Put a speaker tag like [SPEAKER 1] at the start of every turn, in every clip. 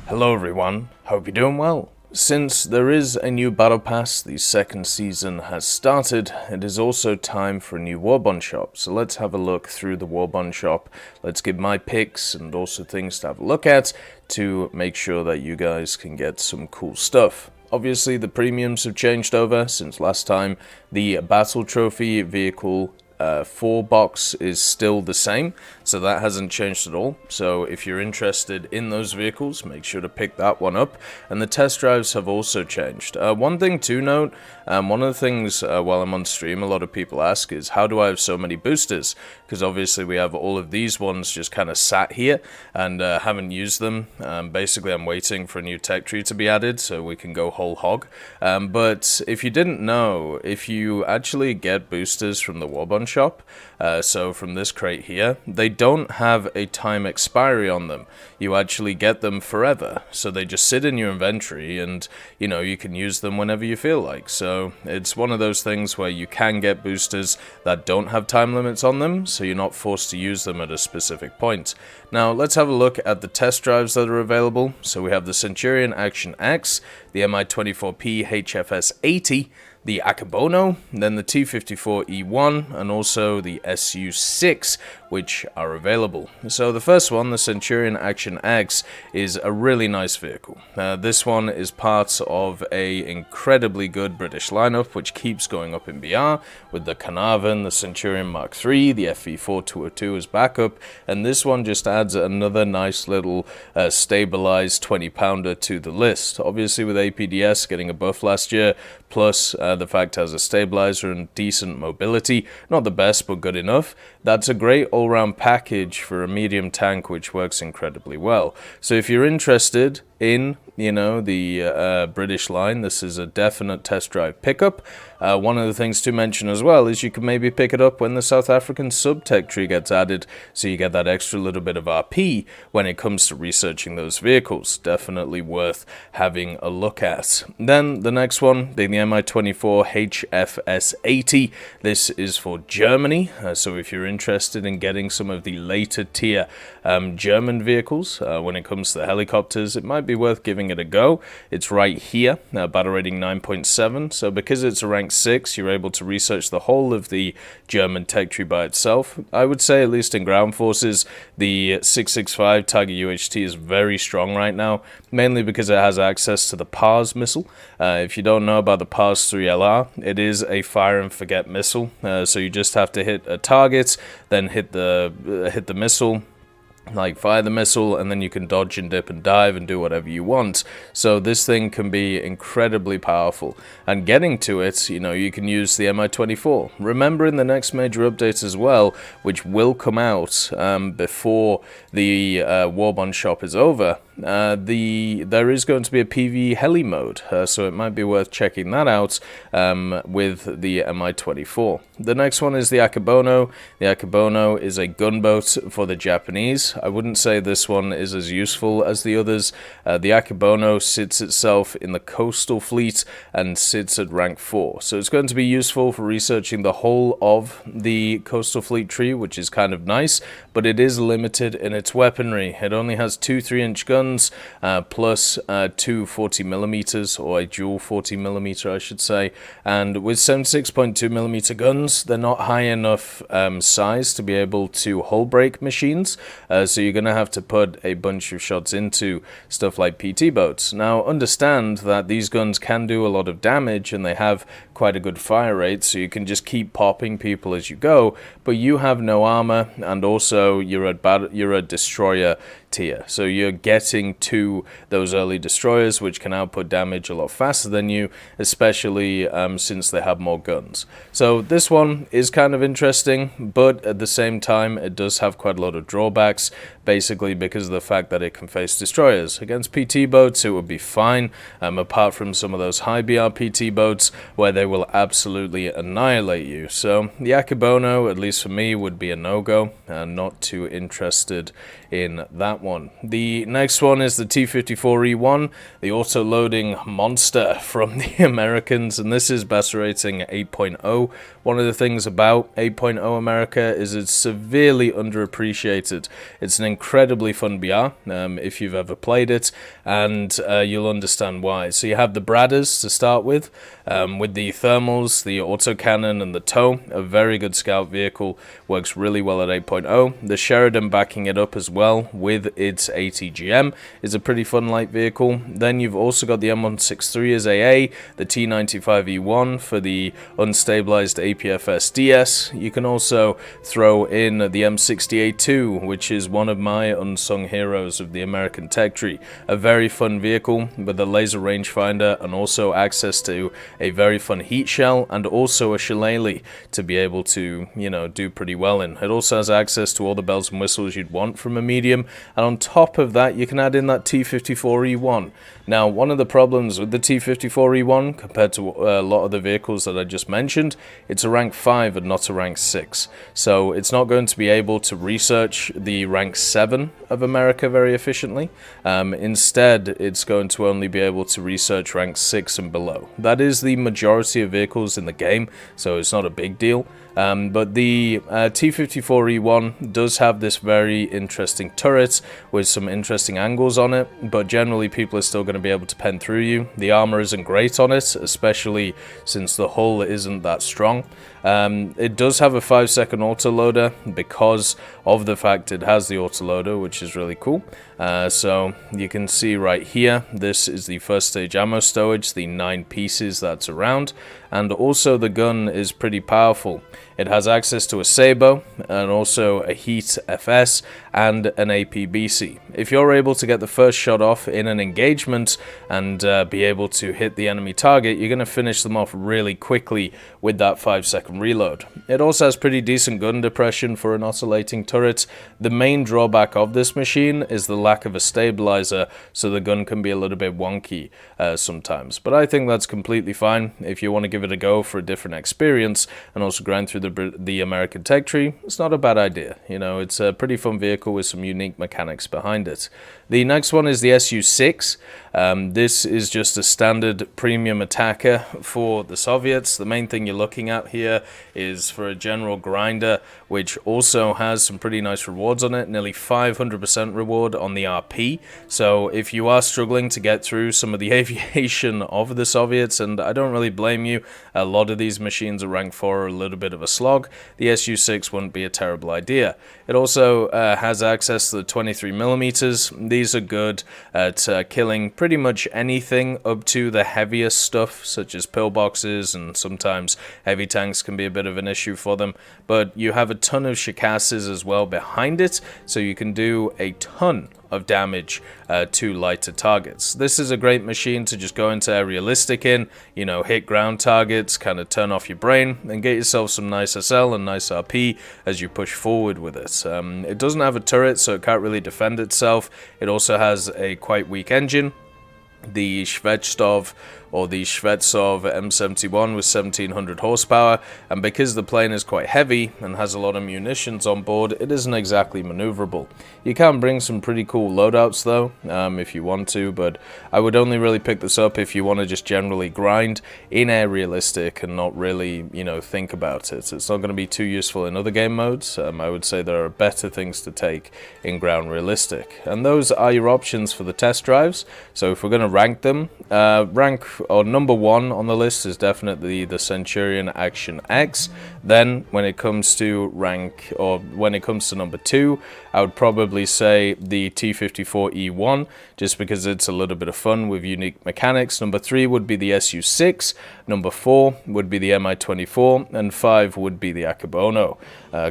[SPEAKER 1] Hello everyone, hope you're doing well. Since there is a new battle pass, the second season has started, it is also time for a new Warbond shop. So let's have a look through the Warbond shop. Let's give my picks and also things to have a look at to make sure that you guys can get some cool stuff. Obviously the premiums have changed over since last time. The battle trophy vehicle 4 box is still the same, so that hasn't changed at all. So if you're interested in those vehicles, make sure to pick that one up. And the test drives have also changed. One thing to note, one of the things while I'm on stream a lot of people ask is, how do I have so many boosters? Because obviously we have all of these ones just kind of sat here and haven't used them. Basically I'm waiting for a new tech tree to be added so we can go whole hog. But if you didn't know, if you actually get boosters from the Warbond shop, so from this crate here, they don't have a time expiry on them. You actually get them forever, so they just sit in your inventory and you know, you can use them whenever you feel like. So it's one of those things where you can get boosters that don't have time limits on them, so you're not forced to use them at a specific point. Now let's have a look at the test drives that are available. So we have the Centurion Action X, the Mi24 HS80, the Akebono, then the T54E1, and also the SU6, which are available. So the first one, the Centurion Action X, is a really nice vehicle. This one is part of a incredibly good British lineup, which keeps going up in BR, with the Carnarvon, the Centurion Mk.II, the FV4202 as backup, and this one just adds another nice little stabilized 20-pounder to the list. Obviously with APDS getting a buff last year, plus the fact it has a stabilizer and decent mobility, not the best but good enough, that's a great all-round package for a medium tank which works incredibly well. So if you're interested in, you know, the British line, this is a definite test drive pickup. One of the things to mention as well is you can maybe pick it up when the South African sub-tech tree gets added, so you get that extra little bit of RP when it comes to researching those vehicles. Definitely worth having a look at. Then the next one, the Mi24 HS80. This is for Germany, so if you're interested in getting some of the later tier German vehicles, when it comes to the helicopters, it might be worth giving it a go. It's right here, battle rating 9.7, so because it's a rank 6, you're able to research the whole of the German tech tree by itself. I would say, at least in ground forces, the 665 Tiger UHT is very strong right now, mainly because it has access to the Pz missile. If you don't know about the Pz.III LR, it is a fire and forget missile, so you just have to hit a target, then hit the missile, like fire the missile, and then you can dodge and dip and dive and do whatever you want. So this thing can be incredibly powerful, and getting to it, you know, you can use the Mi24. Remember, in the next major update as well, which will come out before the Warbond shop is over, there is going to be a PV heli mode, so it might be worth checking that out with the Mi24. The next one is the Akebono. The Akebono is a gunboat for the Japanese. I wouldn't say this one is as useful as the others. The Akebono sits itself in the coastal fleet and sits at rank 4, so it's going to be useful for researching the whole of the coastal fleet tree, which is kind of nice, but it is limited in its weaponry. It only has 2 3-inch guns, plus 2 40mm, or a dual 40mm I should say, and with 76.2mm guns, they're not high enough size to be able to hull break machines, so you're going to have to put a bunch of shots into stuff like PT boats. Now understand that these guns can do a lot of damage and they have quite a good fire rate, so you can just keep popping people as you go, but you have no armor, and also you're a destroyer tier, so you're getting to those early destroyers which can output damage a lot faster than you, especially since they have more guns. So this one is kind of interesting, but at the same time it does have quite a lot of drawbacks, basically because of the fact that it can face destroyers. Against PT boats it would be fine, apart from some of those high BR PT boats where they will absolutely annihilate you. So the Akebono, at least for me, would be a no-go, not too interested in that one. The next one is the T-54E1, the auto-loading monster from the Americans, and this is best rating 8.0. One of the things about 8.0 America is it's severely underappreciated. It's an incredibly fun BR, if you've ever played it, and you'll understand why. So you have the Bradders to start with the thermals, the autocannon, and the tow. A very good scout vehicle, works really well at 8.0. The Sheridan backing it up as well with its ATGM is a pretty fun light vehicle. Then you've also got the M163 as AA, the T95E1 for the unstabilized APFS DS. You can also throw in the M60A2, which is one of my unsung heroes of the American tech tree. A very fun vehicle with a laser rangefinder and also access to a very fun heat shell and also a shillelagh to be able to, you know, do pretty well in. It also has access to all the bells and whistles you'd want from a medium, and on top of that you can add in that T-54E1. Now, one of the problems with the T-54E1 compared to a lot of the vehicles that I just mentioned, it's a rank 5 and not a rank 6. So it's not going to be able to research the rank 7 of America very efficiently. Instead, it's going to only be able to research rank 6 and below. That is the majority of vehicles in the game, so it's not a big deal. But the T-54E1 does have this very interesting turret with some interesting angles on it, but generally people are still going to be able to pen through you. The armor isn't great on it, especially since the hull isn't that strong. It does have a 5-second autoloader because of the fact it has the autoloader, which is really cool. So you can see right here, this is the first stage ammo stowage, the 9 pieces that's around, and also the gun is pretty powerful. It has access to a Sabo and also a Heat FS and an APBC. If you're able to get the first shot off in an engagement and be able to hit the enemy target, you're going to finish them off really quickly with that 5-second reload. It also has pretty decent gun depression for an oscillating turret. The main drawback of this machine is the lack of a stabilizer, so the gun can be a little bit wonky sometimes. But I think that's completely fine if you want to give it a go for a different experience and also grind through the American tech tree. It's not a bad idea. You know, it's a pretty fun vehicle with some unique mechanics behind it. The next one is the Su-6. This is just a standard premium attacker for the Soviets. The main thing you're looking at here is for a general grinder, which also has some pretty nice rewards on it, nearly 500% reward on the RP. So if you are struggling to get through some of the aviation of the Soviets, and I don't really blame you, a lot of these machines are rank 4 are a little bit of a slog, the Su-6 wouldn't be a terrible idea. It also has access to the 23mm. These are good at killing pretty much anything up to the heaviest stuff, such as pillboxes, and sometimes heavy tanks can be a bit of an issue for them. But you have a ton of shikasses as well behind it, so you can do a ton of damage to lighter targets. This is a great machine to just go into aerialistic in, you know, hit ground targets, kind of turn off your brain, and get yourself some nice SL and nice RP as you push forward with it. It doesn't have a turret, so it can't really defend itself. It also has a quite weak engine. The Shvetsov or the Shvetsov M71 with 1700 horsepower, and because the plane is quite heavy and has a lot of munitions on board, it isn't exactly maneuverable. You can bring some pretty cool loadouts though, if you want to, but I would only really pick this up if you want to just generally grind in air realistic and not really, you know, think about it. It's not going to be too useful in other game modes. I would say there are better things to take in ground realistic, and those are your options for the test drives. So if we're going to rank them, number 1 on the list is definitely the Centurion Action X. Then when it comes to number 2, I would probably say the T-54E1, just because it's a little bit of fun with unique mechanics. Number 3 would be the Su-6, number 4 would be the Mi24, and 5 would be the Akebono.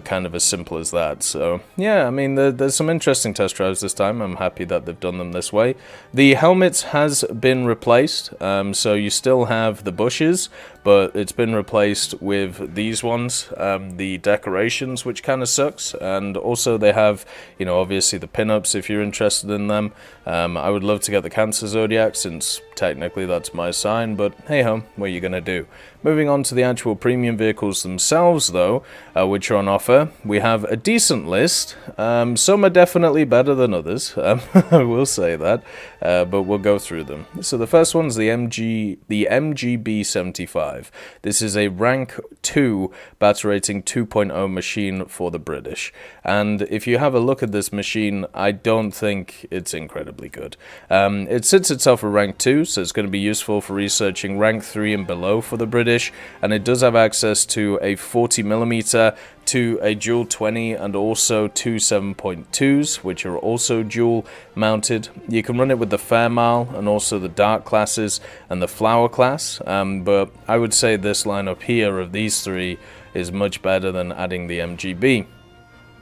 [SPEAKER 1] Kind of as simple as that. So yeah, I mean, there's some interesting test drives this time. I'm happy that they've done them this way. The helmet has been replaced, so you still have the bushes, but it's been replaced with these ones, the decorations, which kind of sucks. And also they have, you know, obviously the pinups if you're interested in them. I would love to get the Cancer Zodiac, since technically that's my sign, but hey ho, what are you gonna do? Moving on to the actual premium vehicles themselves, though, which are on offer, we have a decent list. Some are definitely better than others, I will say that, but we'll go through them. So the first one's the MGB75. This is a rank 2 battle rating 2.0 machine for the British. And if you have a look at this machine, I don't think it's incredibly good. It sits itself at rank 2, so it's going to be useful for researching rank 3 and below for the British. And it does have access to a 40mm, to a dual 20 and also two 7.2s, which are also dual mounted. You can run it with the Fairmile and also the Dark classes and the Flower class, but I would say this lineup here of these three is much better than adding the MGB.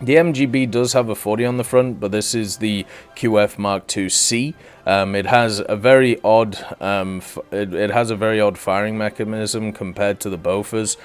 [SPEAKER 1] The MGB does have a 40 on the front, but this is the QF Mk.II. It has a very odd, firing mechanism compared to the Bofors.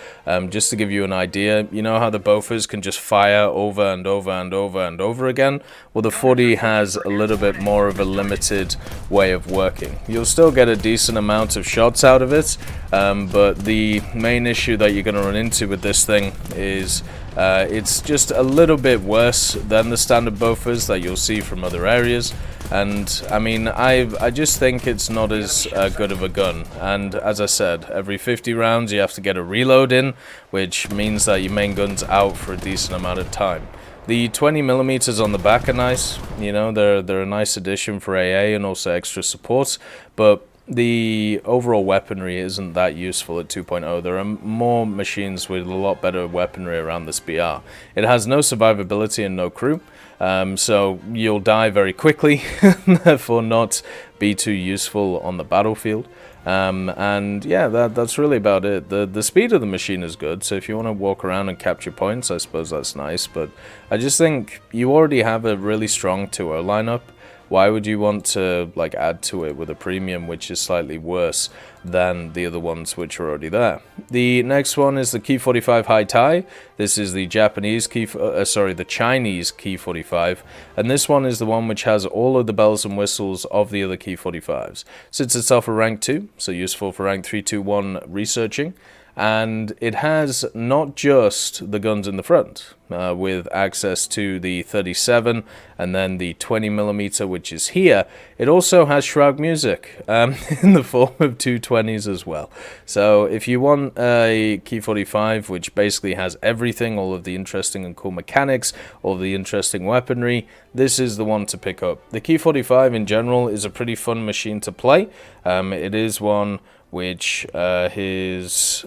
[SPEAKER 1] Just to give you an idea, you know how the Bofors can just fire over and over and over and over again? Well, the 40 has a little bit more of a limited way of working. You'll still get a decent amount of shots out of it, but the main issue that you're going to run into with this thing is it's just a little bit worse than the standard Bofors that you'll see from other areas. And I mean, I just think it's not as good of a gun. And as I said, every 50 rounds you have to get a reload in, which means that your main gun's out for a decent amount of time. The 20mm on the back are nice, you know, they're a nice addition for AA and also extra support, but the overall weaponry isn't that useful at 2.0. There are more machines with a lot better weaponry around this BR. It has no survivability and no crew, so you'll die very quickly, therefore not be too useful on the battlefield. And yeah, that's really about it. The speed of the machine is good, so if you want to walk around and capture points, I suppose that's nice, but I just think you already have a really strong 2.0 lineup. Why would you want to like add to it with a premium which is slightly worse than the other ones which are already there? The next one is the Ki-45 High Tai. This is the the Chinese Ki-45, and this one is the one which has all of the bells and whistles of the other Ki-45s. Sits itself at rank 2, so useful for rank 3, 2, 1 researching. And it has not just the guns in the front, with access to the 37 and then the 20mm, which is here. It also has Shroud music in the form of 220s as well. So if you want a Ki-45 which basically has everything, all of the interesting and cool mechanics, all of the interesting weaponry, this is the one to pick up. The Ki-45 in general is a pretty fun machine to play. It is one which has,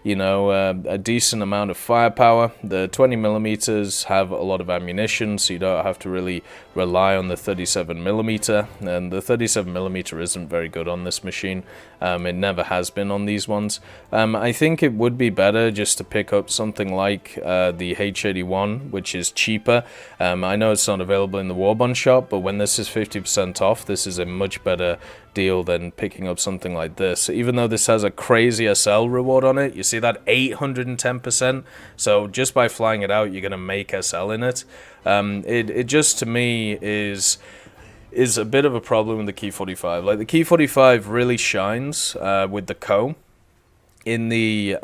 [SPEAKER 1] you know, a decent amount of firepower. The 20mm have a lot of ammunition, so you don't have to really rely on the 37mm, and the 37mm isn't very good on this machine. It never has been on these ones. I think it would be better just to pick up something like the H81, which is cheaper. I know it's not available in the Warbond shop, but when this is 50% off, this is a much better deal than picking up something like this. Even though this has a crazy SL reward on it, you see that 810%, so just by flying it out you're going to make SL in it. It just to me is a bit of a problem with the Ki-45. Like the Ki-45 really shines with the Ko in the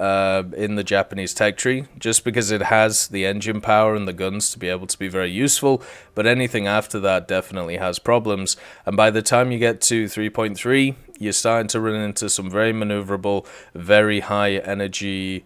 [SPEAKER 1] Japanese tech tree, just because it has the engine power and the guns to be able to be very useful, but anything after that definitely has problems. And by the time you get to 3.3, you're starting to run into some very maneuverable, very high energy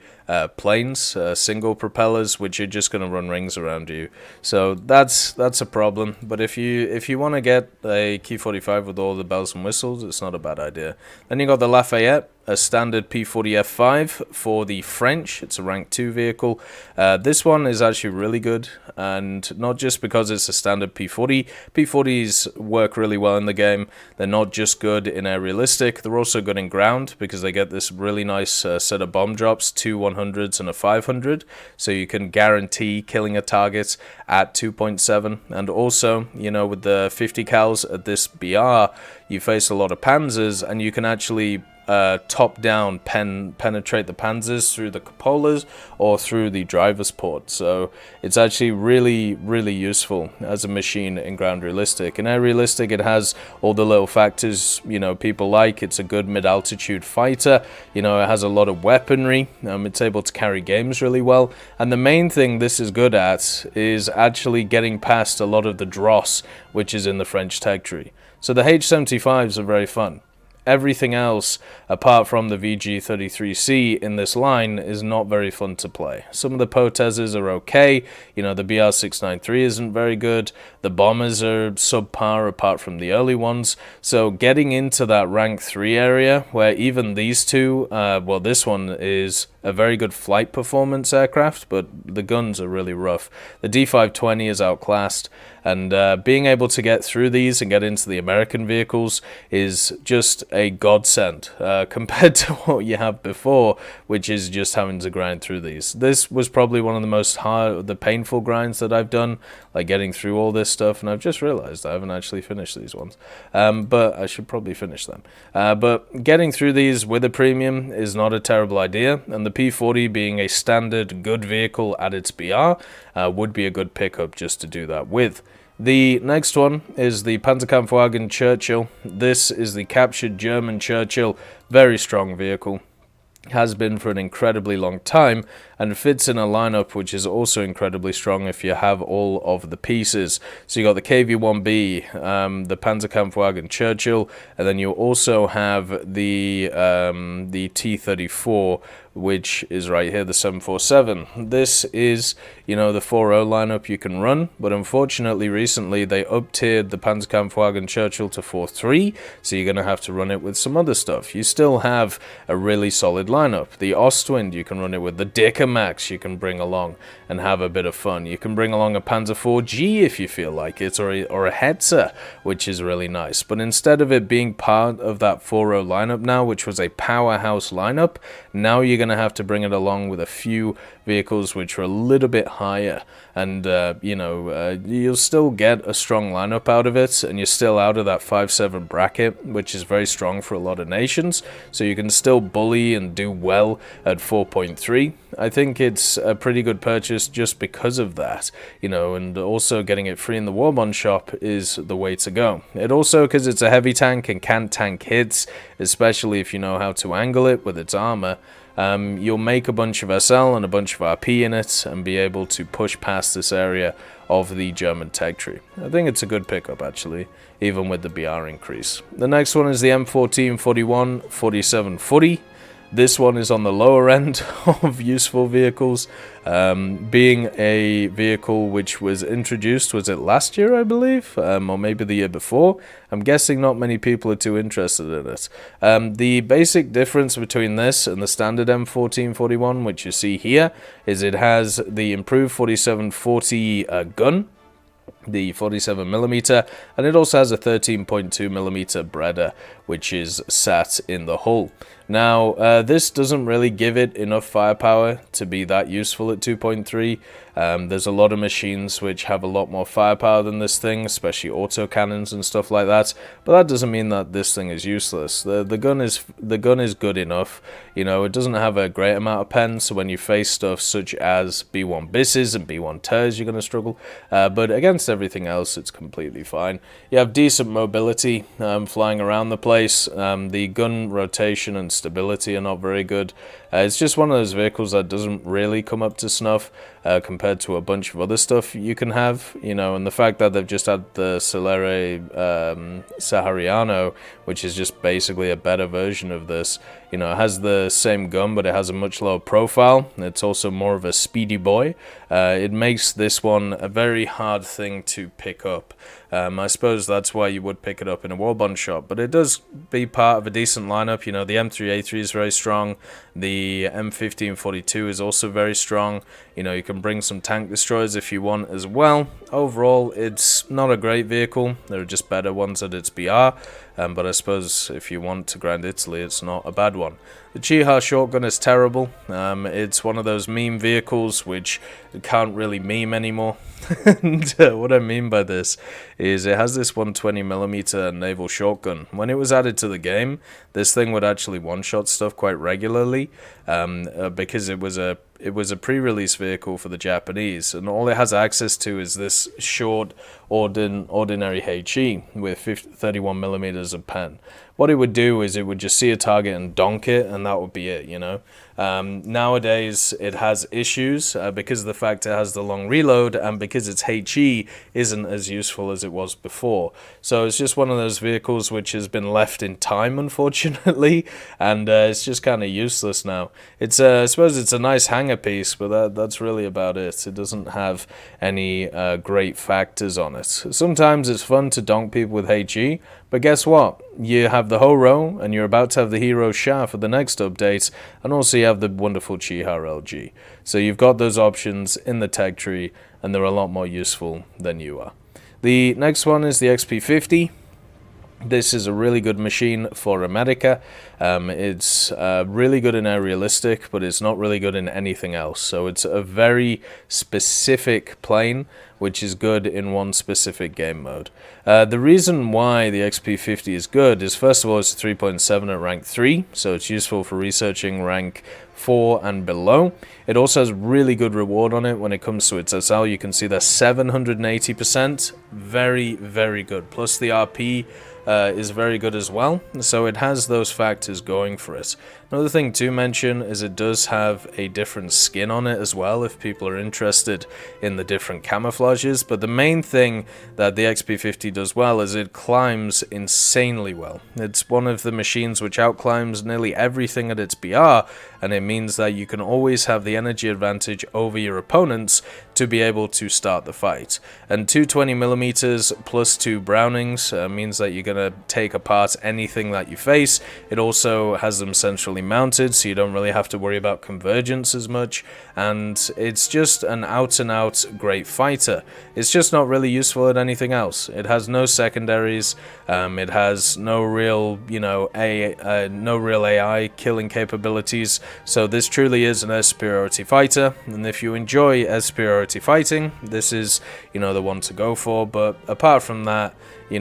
[SPEAKER 1] planes, single propellers, which are just going to run rings around you. So that's a problem. But if you want to get a Ki-45 with all the bells and whistles, it's not a bad idea. Then you got the Lafayette, a standard P40F5 for the French. It's a rank 2 vehicle. This one is actually really good, and not just because it's a standard P40. P40s work really well in the game. They're not just good in air realistic, they're also good in ground, because they get this really nice set of bomb drops, 2 100s and a 500, so you can guarantee killing a target at 2.7. And also, you know, with the 50 cals at this BR, you face a lot of panzers, and you can actually top-down penetrate the panzers through the cupolas or through the driver's port. So it's actually really, really useful as a machine in ground realistic. In air realistic, it has all the little factors, you know, people like. It's a good mid-altitude fighter. You know, it has a lot of weaponry. It's able to carry games really well. And the main thing this is good at is actually getting past a lot of the dross, which is in the French tech tree. So the H75s are very fun. Everything else, apart from the VG33C in this line, is not very fun to play. Some of the Pz's are okay. You know, the BR693 isn't very good. The bombers are subpar apart from the early ones. So getting into that rank 3 area, where even these two, well, this one is a very good flight performance aircraft, but the guns are really rough. The D520 is outclassed, and being able to get through these and get into the American vehicles is just a godsend compared to what you have before, which is just having to grind through these. This was probably one of the painful grinds that I've done, like getting through all this stuff, and I've just realized I haven't actually finished these ones, but I should probably finish them. But getting through these with a premium is not a terrible idea, and the P40 being a standard good vehicle at its BR would be a good pickup just to do that with. The next one is the Panzerkampfwagen Churchill. This is the captured German Churchill, very strong vehicle. Has been for an incredibly long time, and fits in a lineup which is also incredibly strong if you have all of the pieces. So you got the KV-1B, the Panzerkampfwagen Churchill, and then you also have the T-34, which is right here, the 747. This is, you know, the 4.0 lineup you can run, but unfortunately recently they up-tiered the Panzerkampfwagen Churchill to 4.3, so you're going to have to run it with some other stuff. You still have a really solid lineup. The Ostwind, you can run it with. The Dicker Max you can bring along and have a bit of fun. You can bring along a Panzer IV-G if you feel like it, or a Hetzer, which is really nice. But instead of it being part of that 4.0 lineup now, which was a powerhouse lineup, now you're going to have to bring it along with a few vehicles which are a little bit higher, and you know, you'll still get a strong lineup out of it, and you're still out of that 5-7 bracket, which is very strong for a lot of nations, so you can still bully and do well at 4.3. I think it's a pretty good purchase just because of that, you know, and also getting it free in the Warbond shop is the way to go. It also, because it's a heavy tank and can tank hits, especially if you know how to angle it with its armor, you'll make a bunch of SL and a bunch of RP in it and be able to push past this area of the German tech tree. I think it's a good pickup actually, even with the BR increase. The next one is the M1441 4740. This one is on the lower end of useful vehicles, being a vehicle which was introduced, was it last year, I believe, or maybe the year before. I'm guessing not many people are too interested in it. The basic difference between this and the standard M1441, which you see here, is it has the improved 4740 gun, the 47mm, and it also has a 13.2mm Breda, which is sat in the hull. Now, this doesn't really give it enough firepower to be that useful at 2.3. There's a lot of machines which have a lot more firepower than this thing, especially autocannons and stuff like that. But that doesn't mean that this thing is useless. The gun is good enough. You know, it doesn't have a great amount of pen, so when you face stuff such as B1 Bisses and B1 Ters, you're going to struggle. But against everything else, it's completely fine. You have decent mobility flying around the place. The gun rotation and stability are not very good. It's just one of those vehicles that doesn't really come up to snuff compared to a bunch of other stuff you can have, you know, and the fact that they've just had the Celere Sahariano, which is just basically a better version of this. You know, it has the same gun, but it has a much lower profile. It's also more of a speedy boy. It makes this one a very hard thing to pick up. I suppose that's why you would pick it up in a Warbond shop, but it does be part of a decent lineup. You know, the M3A3 is very strong. The M1542 is also very strong. You know, you can bring some tank destroyers if you want as well. Overall, it's not a great vehicle. There are just better ones at its BR. but I suppose if you want to grind Italy, it's not a bad one. The Jihad Shotgun is terrible. It's one of those meme vehicles which can't really meme anymore. And what I mean by this is it has this 120mm naval shotgun. When it was added to the game, this thing would actually one-shot stuff quite regularly, because it was a pre-release vehicle for the Japanese, and all it has access to is this short ordinary HE with 31mm of pen. What it would do is it would just see a target and donk it, and that would be it, you know. Nowadays it has issues because of the fact it has the long reload, and because its HE isn't as useful as it was before. So it's just one of those vehicles which has been left in time, unfortunately, and it's just kind of useless now. It's I suppose it's a nice hanger piece, but that's really about it. It doesn't have any great factors on it. Sometimes it's fun to donk people with HE, but guess what? You have the whole row, and you're about to have the hero Shah for the next update, and also you have the wonderful Jihad LG. So you've got those options in the tech tree, and they're a lot more useful than you are. The next one is the XP50. This is a really good machine for America. It's really good in aerialistic, but it's not really good in anything else. So it's a very specific plane, which is good in one specific game mode. The reason why the XP50 is good is, first of all, it's a 3.7 at rank 3, so it's useful for researching rank 4 and below. It also has really good reward on it when it comes to its SL. You can see that 780%, very, very good. Plus the RP is very good as well, so it has those factors going for it. Another thing to mention is it does have a different skin on it as well, if people are interested in the different camouflages, but the main thing that the XP50 does well is it climbs insanely well. It's one of the machines which outclimbs nearly everything at its BR, and it means that you can always have the energy advantage over your opponents to be able to start the fight. And 220mm plus 2 Brownings means that you're going to take apart anything that you face. It also has them centrally mounted, so you don't really have to worry about convergence as much, and it's just an out-and-out great fighter. It's just not really useful at anything else. It has no secondaries, it has no real, no real AI killing capabilities, so this truly is an air superiority fighter, and if you enjoy air superiority fighting, this is, the one to go for. But apart from that, you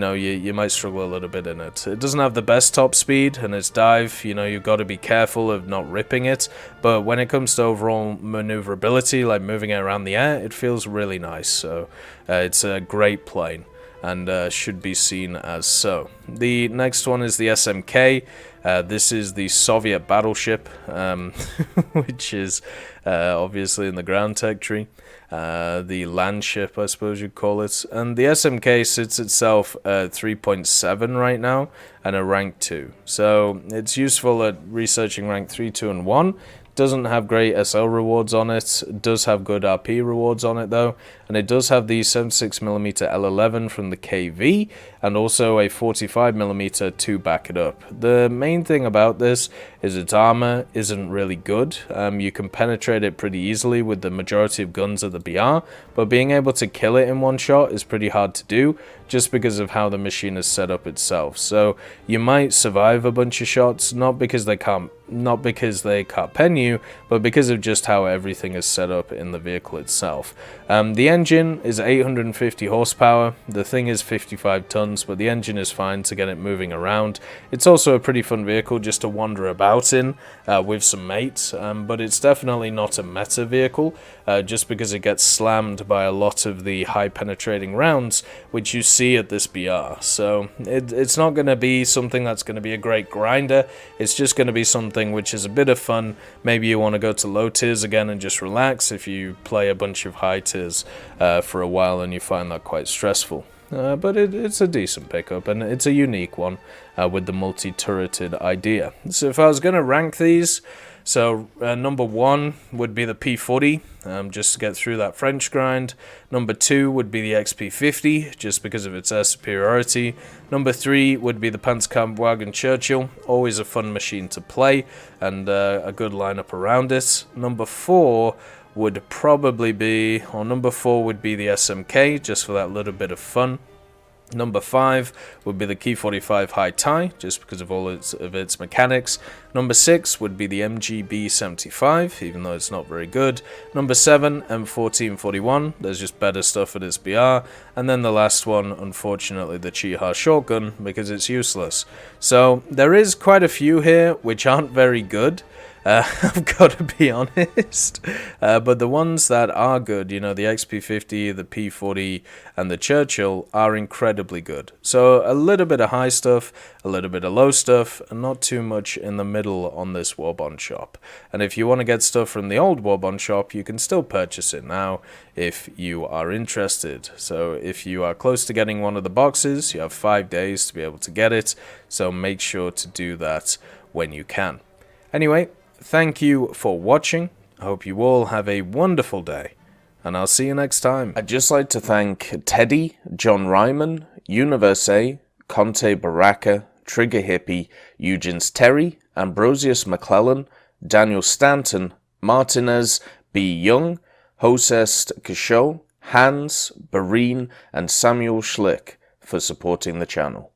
[SPEAKER 1] might struggle a little bit in it. It doesn't have the best top speed, and its dive, you've got to be careful of not ripping it, but when it comes to overall maneuverability, like moving it around the air, it feels really nice. So it's a great plane, and should be seen as so. The next one is the SMK. This is the Soviet battleship, which is obviously in the ground tech tree. The land ship, I suppose you'd call it. And the SMK sits itself at 3.7 right now, and a rank 2. So it's useful at researching rank 3, 2, and 1. Doesn't have great SL rewards on it. It does have good RP rewards on it though, and it does have the 76mm L11 from the KV, and also a 45mm to back it up. The main thing about this is its armor isn't really good. You can penetrate it pretty easily with the majority of guns at the BR, but being able to kill it in one shot is pretty hard to do, just because of how the machine is set up itself. So you might survive a bunch of shots, not because they can't pen you, but because of just how everything is set up in the vehicle itself. The engine is 850 horsepower, the thing is 55 tons, but the engine is fine to get it moving around. It's also a pretty fun vehicle just to wander about in with some mates, but it's definitely not a meta vehicle, just because it gets slammed by a lot of the high penetrating rounds, which you see at this BR. So it's not going to be something that's going to be a great grinder. It's just going to be something which is a bit of fun. Maybe you want to go to low tiers again and just relax if you play a bunch of high tiers for a while and you find that quite stressful. But it's a decent pickup, and it's a unique one with the multi-turreted idea. So if I was going to rank these, so number 1 would be the P40, just to get through that French grind. Number 2 would be the XP50, just because of its air superiority. Number 3 would be the Panzerkampfwagen Churchill, always a fun machine to play, and a good lineup around it. Number 4 would probably be, or number 4 would be the SMK, just for that little bit of fun. Number 5 would be the Ki-45 High-Tie, just because of all of its mechanics. Number 6 would be the MGB-75, even though it's not very good. Number 7, M1441, there's just better stuff at its BR. And then the last one, unfortunately, the Jihad Shotgun, because it's useless. So there is quite a few here which aren't very good. I've got to be honest, but the ones that are good, you know, the XP50, the P40, and the Churchill are incredibly good. So a little bit of high stuff, a little bit of low stuff, and not too much in the middle on this Warbond shop. And if you want to get stuff from the old Warbond shop, you can still purchase it now if you are interested. So if you are close to getting one of the boxes, you have 5 days to be able to get it, so make sure to do that when you can. Anyway, thank you for watching. I hope you all have a wonderful day, and I'll see you next time. I'd just like to thank Teddy, John Ryman, Universe, Conte Baraka, Trigger Hippie, Eugens Terry, Ambrosius McClellan, Daniel Stanton, Martinez, B. Young, Hosest Kishol, Hans, Bareen, and Samuel Schlick for supporting the channel.